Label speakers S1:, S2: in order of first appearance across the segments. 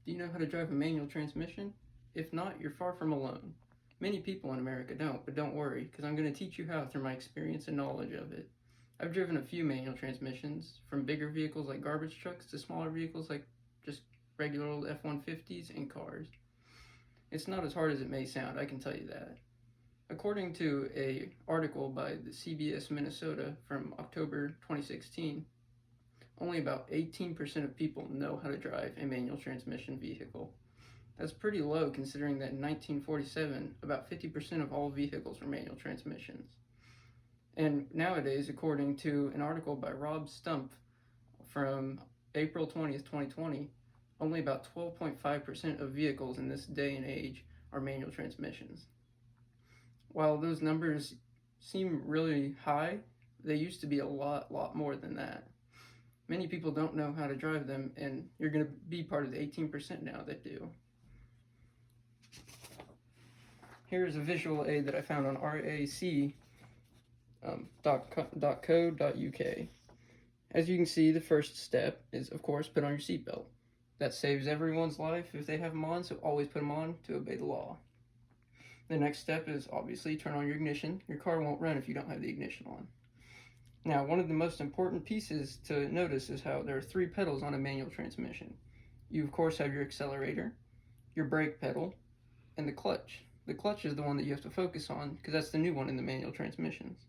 S1: Do you know how to drive a manual transmission? If not, you're far from alone. Many people in America don't, but don't worry, because I'm going to teach you how through my experience and knowledge of it. I've driven a few manual transmissions, from bigger vehicles like garbage trucks to smaller vehicles like just regular old F 150s and cars. It's not as hard as it may sound, I can tell you that. According to a article by the CBS Minnesota from October 2016, only about 18% of people know how to drive a manual transmission vehicle. That's pretty low considering that in 1947, about 50% of all vehicles were manual transmissions. And nowadays, according to an article by Rob Stump from April 20th, 2020, only about 12.5% of vehicles in this day and age are manual transmissions. While those numbers seem really high, they used to be a lot more than that. Many people don't know how to drive them, and you're going to be part of the 18% now that do. Here's a visual aid that I found on rac.co.uk. As you can see, the first step is, of course, put on your seatbelt. That saves everyone's life if they have them on, so always put them on to obey the law. The next step is obviously turn on your ignition. Your car won't run if you don't have the ignition on. Now, one of the most important pieces to notice is how there are 3 pedals on a manual transmission. You, of course, have your accelerator, your brake pedal, and the clutch. The clutch is the one that you have to focus on because that's the new one in the manual transmissions.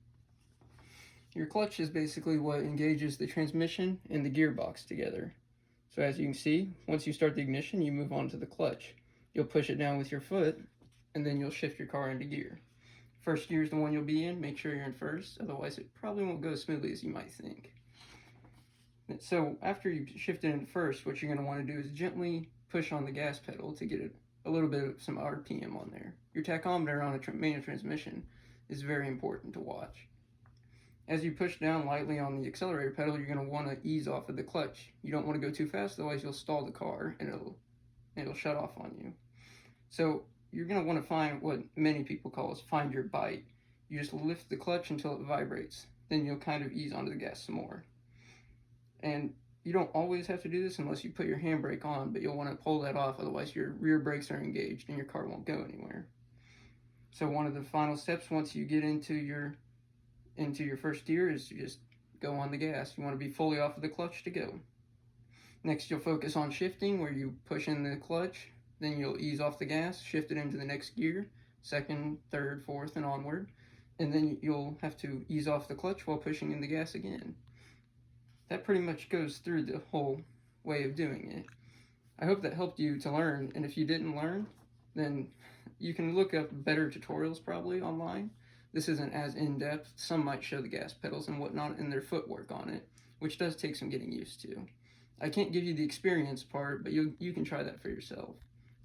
S1: Your clutch is basically what engages the transmission and the gearbox together. So as you can see, once you start the ignition, you move on to the clutch. You'll push it down with your foot, and then you'll shift your car into gear. First gear is the one you'll be in. Make sure you're in first, otherwise it probably won't go as smoothly as you might think. So after you shift it into first, what you're going to want to do is gently push on the gas pedal to get a little bit of some RPM on there. Your tachometer on a manual transmission is very important to watch. As you push down lightly on the accelerator pedal, you're going to want to ease off of the clutch. You don't want to go too fast, otherwise you'll stall the car and it'll shut off on you. So you're going to want to find what many people call is find your bite. You just lift the clutch until it vibrates. Then you'll kind of ease onto the gas some more. And you don't always have to do this unless you put your handbrake on, but you'll want to pull that off, otherwise your rear brakes are engaged and your car won't go anywhere. So one of the final steps once you get into your first gear is to just go on the gas. You want to be fully off of the clutch to go. Next, you'll focus on shifting, where you push in the clutch, then you'll ease off the gas, shift it into the next gear, second, third, fourth, and onward. And then you'll have to ease off the clutch while pushing in the gas again. That pretty much goes through the whole way of doing it. I hope that helped you to learn, and if you didn't learn, then you can look up better tutorials probably online. This isn't as in-depth. Some might show the gas pedals and whatnot and their footwork on it, which does take some getting used to. I can't give you the experience part, but you can try that for yourself.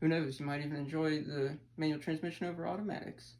S1: Who knows, you might even enjoy the manual transmission over automatics.